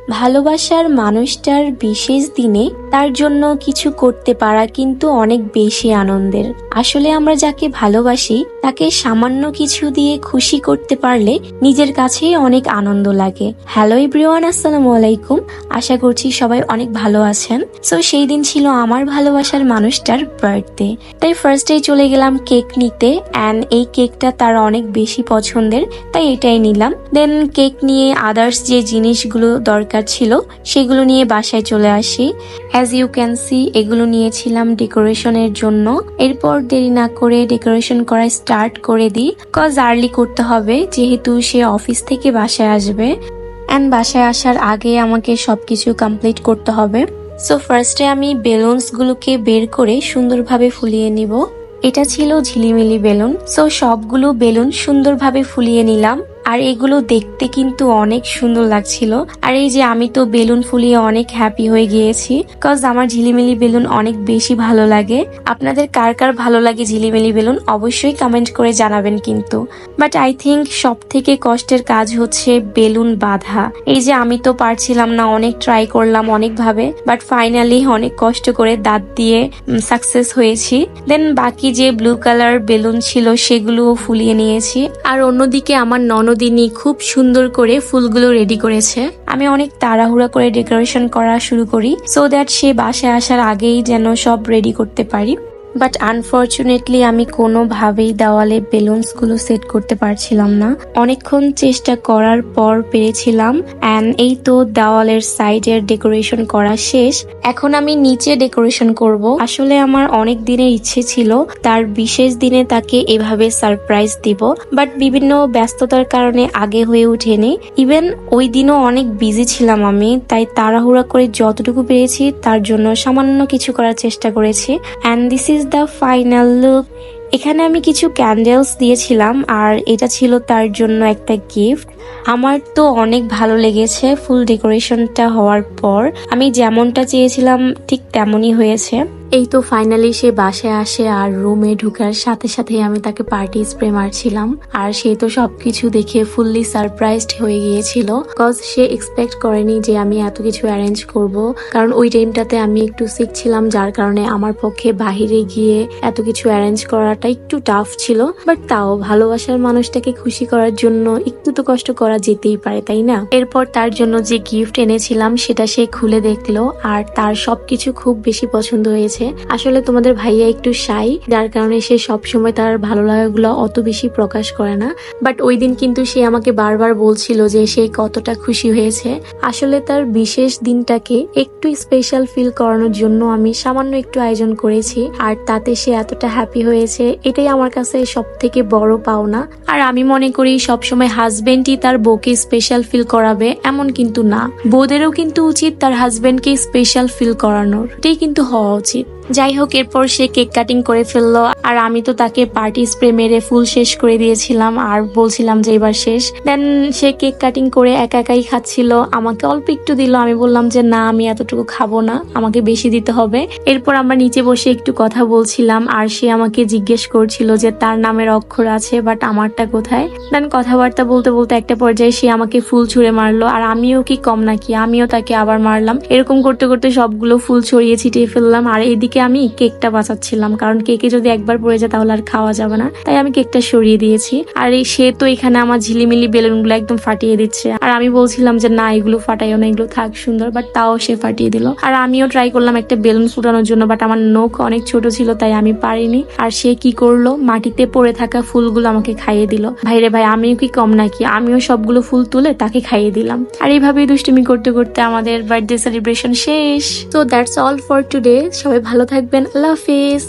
ভালোবাসার মানুষটার বিশেষ দিনে তার জন্য কিছু করতে পারা কিন্তু অনেক বেশি আনন্দের। আসলে আমরা যাকে ভালোবাসি তাকে সামান্য কিছু দিয়ে খুশি করতে পারলে নিজের কাছেই অনেক আনন্দ লাগে। হ্যালো এভরিওয়ান, আসসালামু আলাইকুম। আশা করছি সবাই অনেক ভালো আছেন। সো সেই দিন ছিল আমার ভালোবাসার মানুষটার বার্থডে, তাই ফার্স্ট ডে চলে গেলাম কেক নিতে। অ্যান্ড এই কেকটা তার অনেক বেশি পছন্দের, তাই এটাই নিলাম। দেন কেক নিয়ে আদার্স যে জিনিসগুলো দরকার ছিল সেগুলো নিয়ে বাসায় চলে আসি। অ্যাজ ইউ ক্যান সি এগুলো নিয়েছিলাম ডেকোরেশনের জন্য। এরপর দেরি না করে ডেকোরেশন করা স্টার্ট করে দিই, কজ আর্লি করতে হবে যেহেতু সে অফিস থেকে বাসায় আসবে। অ্যান্ড বাসায় আসার আগে আমাকে সবকিছু কমপ্লিট করতে হবে। সো ফার্স্টে আমি বেলুনস গুলোকে বের করে সুন্দরভাবে ফুলিয়ে নিব। এটা ছিল ঝিলিমিলি বেলুন। সো সবগুলো বেলুন সুন্দরভাবে ফুলিয়ে নিলাম। আর এগুলো দেখতে কিন্তু অনেক সুন্দর লাগছিল। আর এই যে আমি তো বেলুন ফুলিয়ে অনেক হ্যাপি হয়ে গিয়েছি, কজ আমার ঝিলিমিলি বেলুন অনেক বেশি ভালো লাগে। আপনাদের কার কার ভালো লাগে ঝিলিমিলি বেলুন অবশ্যই কমেন্ট করে জানাবেন কিন্তু। বাট আই থিঙ্ক সব থেকে কষ্টের কাজ হচ্ছে বেলুন বাঁধা। এই যে আমি তো পারছিলাম না, অনেক ট্রাই করলাম অনেকভাবে, বাট ফাইনালি অনেক কষ্ট করে দাঁত দিয়ে সাকসেস হয়েছি। দেন বাকি যে ব্লু কালার বেলুন ছিল সেগুলোও ফুলিয়ে নিয়েছি। আর অন্যদিকে আমার ননদিনী খুব সুন্দর করে ফুলগুলো রেডি করেছে। আমি অনেক তাড়াহুড়া করে ডেকোরেশন করা শুরু করি সো দ্যাট সে বাসায় আসার আগেই যেন সব রেডি করতে পারি। বাট আনফরচুনেটলি আমি কোনোভাবেই দেওয়ালে বেলুনস গুলো সেট করতে পারছিলাম না। অনেকক্ষণ চেষ্টা করার পর পেরেছিলাম। অ্যান্ড এই তো দেওয়ালের সাইডের ডেকোরেশন করা শেষ। এখন আমি নিচে ডেকোরেশন করব। আসলে আমার অনেক দিনের ইচ্ছে ছিল তার বিশেষ দিনে তাকে এভাবে সারপ্রাইজ দিব, বাট বিভিন্ন ব্যস্ততার কারণে আগে হয়ে ওঠেনি। ইভেন ওই দিনও অনেক বিজি ছিলাম আমি, তাই তাড়াহুড়া করে যতটুকু পেরেছি তার জন্য সামান্য কিছু করার চেষ্টা করেছি। And this is the final look. এখানে আমি কিছু ক্যান্ডেলস দিয়েছিলাম আর এটা ছিল তার জন্য একটা গিফট। আমার তো অনেক ভালো লেগেছে ফুল ডেকোরেশনটা হওয়ার পর। আমি যেমনটা চেয়েছিলাম ঠিক তেমনই হয়েছে। এই তো ফাইনালি সে বাসায় আসে আর রুমে ঢুকার সাথে সাথে আমি তাকে পার্টি স্প্রে মারছিলাম। আর সে তো সবকিছু দেখে ফুললি সারপ্রাইজড হয়ে গিয়েছিল, কজ সে এক্সপেক্ট করেনি যে আমি এত কিছু অ্যারেঞ্জ করব। কারণ ওই টাইমটাতে আমি একটু সিক ছিলাম, যার কারণে আমার পক্ষে বাহিরে গিয়ে এত কিছু অ্যারেঞ্জ করাটা একটু টাফ ছিল। বাট তাও ভালোবাসার মানুষটাকে খুশি করার জন্য একটু তো কষ্ট করা যেতেই পারে, তাই না? এরপর তার জন্য যে গিফট এনেছিলাম সেটা সে খুলে দেখলো আর তার সবকিছু খুব বেশি পছন্দ হয়েছে। আসলে তোমাদের ভাইয়া একটু শাই, যার কারণে সে সবসময় তার ভালো লাগাগুলো অত বেশি প্রকাশ করে না। বাট ওই দিন কিন্তু সে আমাকে বারবার বলছিল যে সে কতটা খুশি হয়েছে। আসলে তার বিশেষ দিনটাকে একটু স্পেশাল ফিল করানোর জন্য আমি সামান্য একটু আয়োজন করেছি, আর তাতে সে এতটা হ্যাপি হয়েছে, এটাই আমার কাছে সব থেকে বড় পাওনা। আর আমি মনে করি সবসময় হাজবেন্ডই তার বউকে স্পেশাল ফিল করাবে এমন কিন্তু না, বউদেরও কিন্তু উচিত তার হাজবেন্ডকে স্পেশাল ফিল করানোর, এটাই কিন্তু হওয়া উচিত। যাই হোক, এরপর সে কেক কাটিং করে ফেললো আর আমি তো তাকে পার্টি স্প্রে মেরে ফুল শেষ করে দিয়েছিলাম আর বলছিলাম যে এবার শেষ। দেন সে কেক কাটিং করে একা একাই খাচ্ছিল, আমাকে অল্প একটু দিল। আমি বললাম যে না, আমি এতটুকু খাবো না, আমাকে বেশি দিতে হবে। এরপর আমরা নিচে বসে একটু কথা বলছিলাম আর সে আমাকে জিজ্ঞেস করছিল যে তার নামের অক্ষর আছে বাট আমারটা কোথায়। দেন কথাবার্তা বলতে বলতে একটা পর্যায়ে সে আমাকে ফুল ছুঁড়ে মারলো আর আমিও কি কম নাকি, আমিও তাকে আবার মারলাম। এরকম করতে করতে সবগুলো ফুল ছড়িয়ে ছিটিয়ে ফেললাম। আর এদিকে আমি কেকটা বাঁচাচ্ছিলাম, কারণ কেকে যদি একবার পড়ে যায় তাহলে আর খাওয়া যাবে না, তাই আমি কেকটা সরিয়ে দিয়েছি। আর সে তো এখানে আমার ঝিলিমিলি বেলুনগুলো একদম ফাটিয়ে দিচ্ছে আর আমি বলছিলাম যে না, এগুলো ফাটাইও না, এগুলো থাক সুন্দর, বাট তাও সে ফাটিয়ে দিল। আর আমিও ট্রাই করলাম একটা বেলুন ফুটানোর জন্য, বাট আমার নখ অনেক ছোট ছিল তাই আমি পারিনি। আর সে কি করলো, মাটিতে পড়ে থাকা ফুলগুলো আমাকে খাইয়ে দিল। ভাইরে ভাই, আমিও কি কম নাকি, আমিও সবগুলো ফুল তুলে তাকে খাইয়ে দিলাম। আর এইভাবেই দুষ্টুমি করতে করতে আমাদের বার্থডে সেলিব্রেশন শেষ। তো দ্যাটস অল ফর টুডে। সবাই ভালো থাকবেন, আল্লাহ হাফেজ।